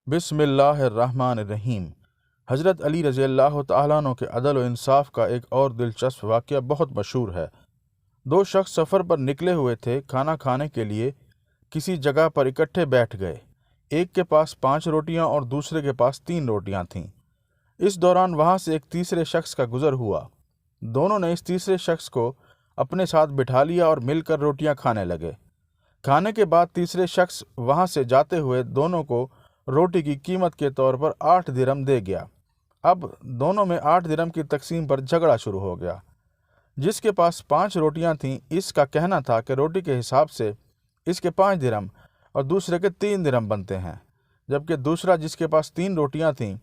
بسم اللہ الرحمن الرحیم۔ حضرت علی رضی اللہ تعالیٰ عنہ کے عدل و انصاف کا ایک اور دلچسپ واقعہ بہت مشہور ہے۔ دو شخص سفر پر نکلے ہوئے تھے، کھانا کھانے کے لیے کسی جگہ پر اکٹھے بیٹھ گئے۔ ایک کے پاس 5 روٹیاں اور دوسرے کے پاس 3 روٹیاں تھیں۔ اس دوران وہاں سے ایک تیسرے شخص کا گزر ہوا۔ دونوں نے اس تیسرے شخص کو اپنے ساتھ بٹھا لیا اور مل کر روٹیاں کھانے لگے۔ کھانے کے بعد تیسرے شخص وہاں سے جاتے ہوئے دونوں کو روٹی کی قیمت کے طور پر 8 درہم دے گیا۔ اب دونوں میں 8 درہم کی تقسیم پر جھگڑا شروع ہو گیا۔ جس کے پاس 5 روٹیاں تھیں، اس کا کہنا تھا کہ روٹی کے حساب سے اس کے 5 درہم اور دوسرے کے 3 درہم بنتے ہیں، جبکہ دوسرا جس کے پاس 3 روٹیاں تھیں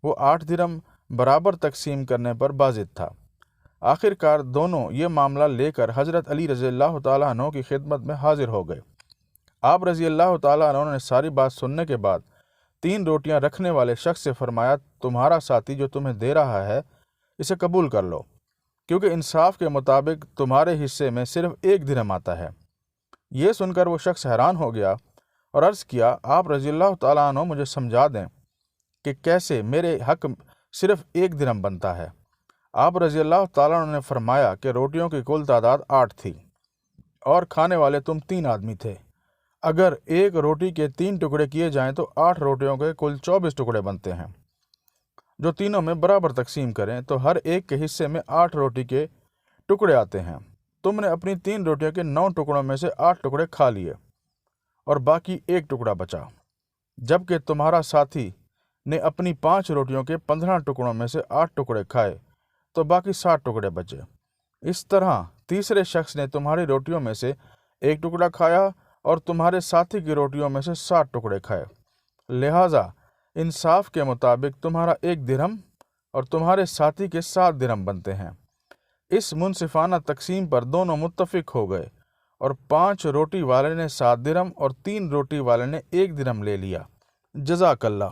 وہ 8 درہم برابر تقسیم کرنے پر باضد تھا۔ آخر کار دونوں یہ معاملہ لے کر حضرت علی رضی اللہ تعالیٰ عنہ کی خدمت میں حاضر ہو گئے۔ آپ رضی اللہ تعالیٰ عنہ نے ساری بات سننے کے بعد 3 روٹیاں رکھنے والے شخص سے فرمایا، تمہارا ساتھی جو تمہیں دے رہا ہے اسے قبول کر لو، کیونکہ انصاف کے مطابق تمہارے حصے میں صرف 1 درہم آتا ہے۔ یہ سن کر وہ شخص حیران ہو گیا اور عرض کیا، آپ رضی اللہ تعالیٰ عنہ مجھے سمجھا دیں کہ کیسے میرے حق صرف 1 درہم بنتا ہے۔ آپ رضی اللہ تعالیٰ عنہ نے فرمایا کہ روٹیوں کی کل تعداد 8 تھی اور کھانے والے تم 3 آدمی تھے۔ اگر ایک روٹی کے 3 ٹکڑے کیے جائیں تو 8 روٹیوں کے کل 24 ٹکڑے بنتے ہیں، جو تینوں میں برابر تقسیم کریں تو ہر ایک کے حصے میں 8 روٹی کے ٹکڑے آتے ہیں۔ تم نے اپنی 3 روٹیوں کے 9 ٹکڑوں میں سے 8 ٹکڑے کھا لیے اور باقی 1 ٹکڑا بچا، جبکہ تمہارا ساتھی نے اپنی 5 روٹیوں کے 15 ٹکڑوں میں سے 8 ٹکڑے کھائے تو باقی 7 ٹکڑے بچے۔ اس طرح تیسرے شخص نے تمہاری روٹیوں میں سے 1 ٹکڑا کھایا اور تمہارے ساتھی کی روٹیوں میں سے 7 ٹکڑے کھائے۔ لہٰذا انصاف کے مطابق تمہارا 1 درہم اور تمہارے ساتھی کے 7 درہم بنتے ہیں۔ اس منصفانہ تقسیم پر دونوں متفق ہو گئے اور 5 روٹی والے نے 7 درہم اور 3 روٹی والے نے 1 درہم لے لیا۔ جزاک اللہ۔